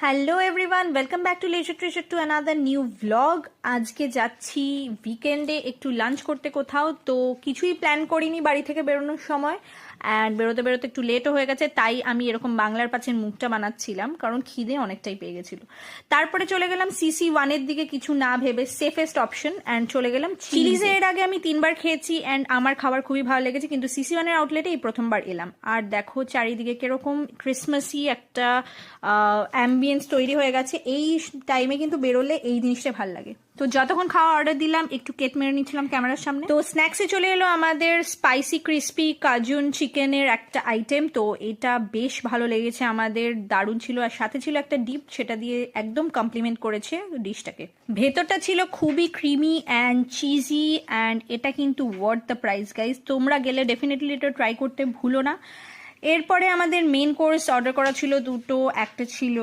Hello everyone, welcome back to leisure treasure to another new vlog. আজকে যাচ্ছি উইকেন্ডে একটু লাঞ্চ করতে কোথাও, তো কিছুই প্ল্যান করিনি বাড়ি থেকে বেরোনোর সময়। অ্যান্ড বেরোতে বেরোতে একটু লেটও হয়ে গেছে, তাই আমি এরকম বাংলার পাঁচের মুখটা বানাচ্ছিলাম, কারণ খিদে অনেকটাই পেয়ে গেছিল। তারপরে চলে গেলাম সিসি ওয়ানের দিকে, কিছু না ভেবে সেফেস্ট অপশন, অ্যান্ড চলে গেলাম চিলিজে। এর আগে আমি 3বার খেয়েছি অ্যান্ড আমার খাবার খুবই ভালো লেগেছে, কিন্তু সিসি ওয়ানের আউটলেটে এই প্রথমবার এলাম। আর দেখো চারিদিকে কিরকম ক্রিসমাসি একটা অ্যাম্বিয়েন্স তৈরি হয়ে গেছে। এই টাইমে কিন্তু বেরোলে এই জিনিসটা ভালো লাগে। তো যতক্ষণ খাওয়া অর্ডার দিলাম একটু কেক মেরে নিচ্ছিলাম ক্যামেরার সামনে। তো স্ন্যাক্সে চলে এলো আমাদের স্পাইসি ক্রিস্পি কাজুন চিকেনের একটা আইটেম। তো এটা বেশ ভালো লেগেছে আমাদের, দারুণ ছিল। আর সাথে ছিল একটা ডিপ, সেটা দিয়ে একদম কমপ্লিমেন্ট করেছে ডিশটাকে। ভেতরটা ছিল খুবই ক্রিমি অ্যান্ড চিজি, অ্যান্ড এটা কিন্তু ওয়ার্থ দ্য প্রাইস গাইজ। তোমরা গেলে ডেফিনেটলি এটা ট্রাই করতে ভুলো না। এরপরে আমাদের মেন কোর্স অর্ডার করা ছিল দুটো, একটা ছিল